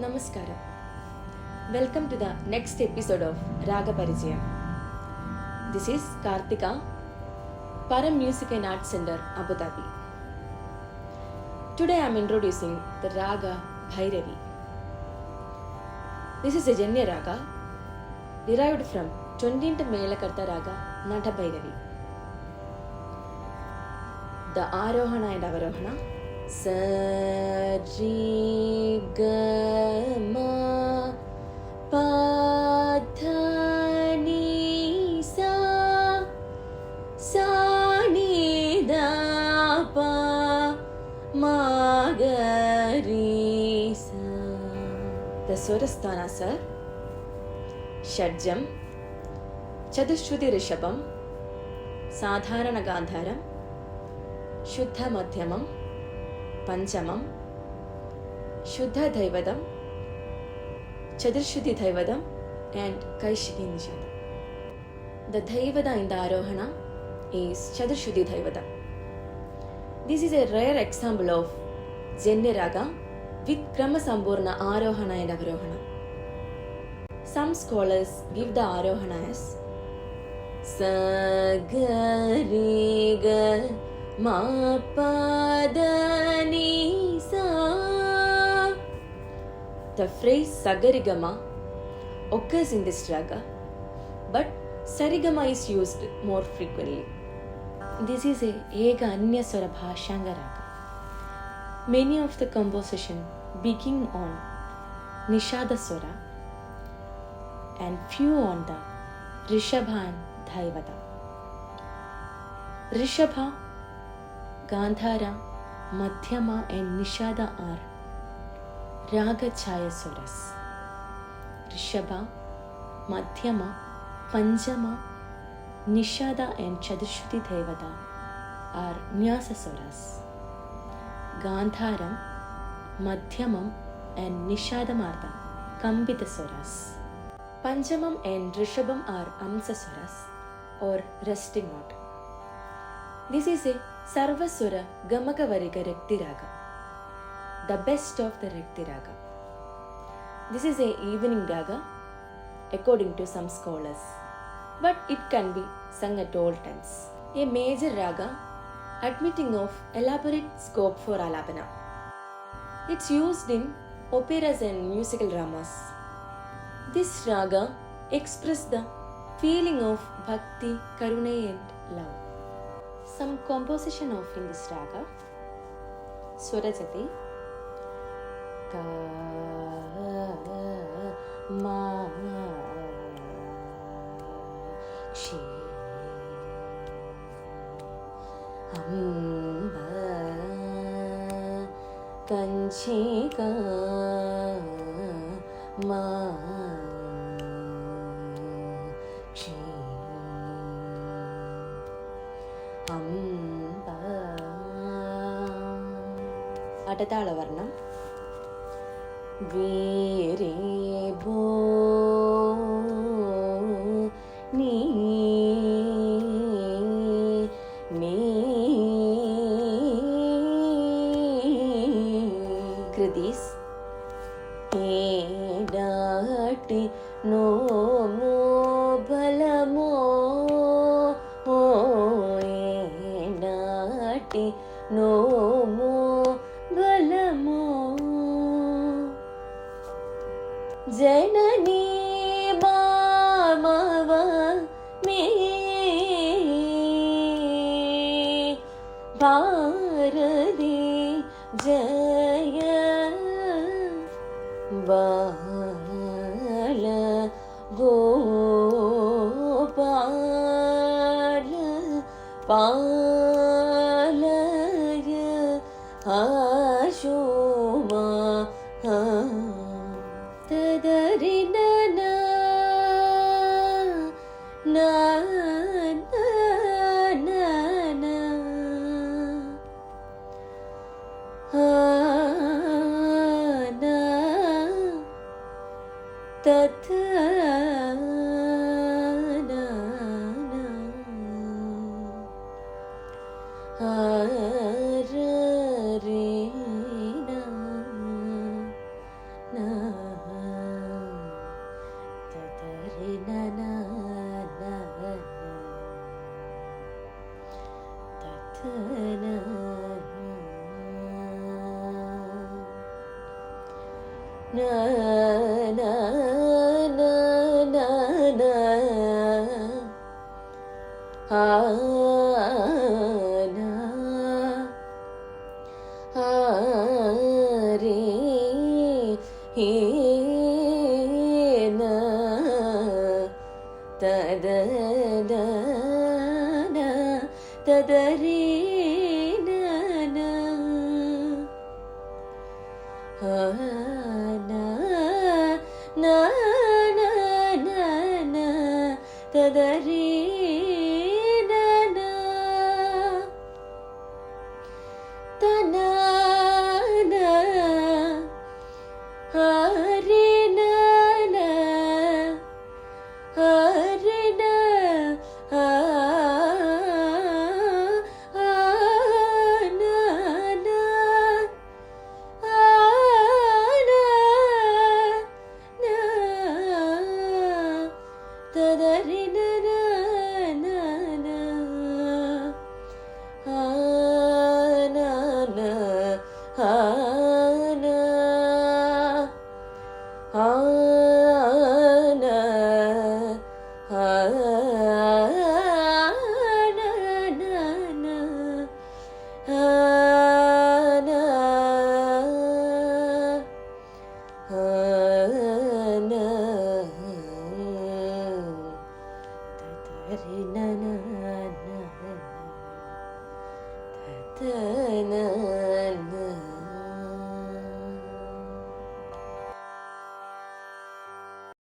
Namaskaram. Welcome to the next episode of Raga Parijayam. This is Karthika, Param Music and Art Center, Abu Dhabi. Today I am introducing the Raga Bhairavi. This is a Janya Raga derived from 20th Melakarta Raga Nata Bhairavi. The Arohana and Avarohana Sa Ri Ga Ma Pa Dha Ni Sa Sa Ni Da Pa Ma Ga Ri Sa. The Swarasthanas are Shadjam, Chadushruti Rishabham, Sadharana Gandharam, Shuddha Madhyamam, Panchamam, Shuddha Dhaivadam, Chadushruti Dhaivadam, and Kaishiki Nishadam. The Dhaivada in the Arohana is Chadushruti Dhaivada. This is a rare example of Janya Raga with Krama Sambhurna Arohana and Avarohana. Some scholars give the Arohana as Sa Ga Ri Ga Ma Pa Dha Ni Sa. The phrase Sagarigama occurs in this raga, but Sarigama is used more frequently. This is a Ega Anyaswara Bhashanga raga. Many of the composition begin on Nishada Swara and few on the Rishabha and Dhaivada. Rishabha, Gandhara, Madhyama and Nishada are Raga Chaya Swaras. Rishabha, Madhyama, Panchama, Nishada and Chadushruti Dhaivada are Nyasa Swaras. Gandharam, Madhyamam and Nishadam are the Kambita Swaras. Panchamam and Rishabham are Amsa Swaras or resting note. This is a Sarvaswara Gamakavariga Rakti Raga, the best of the Rakti Raga. This is a evening raga according to some scholars, but it can be sung at all times. A major raga admitting of elaborate scope for alapana. It's used in operas and musical dramas. This raga expresses the feeling of bhakti, karuna and love. Some composition of in this raga: Swarajati, Ka Ma Shi Amba Kanchika Ma Shi Amba. Atatala Varnam Vere Bo Ni Kridis Edati No Mo Balamo Edati No Mo Balamo Janani Mamava Me Bharati Jaya Bala Gopala Palaya Ashuma Tadarina Na Re na na na na na na ha na ha re he na ta da da na ta da re na na na na na tadari na na tana na hari na na hari na tadari na na na na ha na na ha na ha na ha na na na ha na ha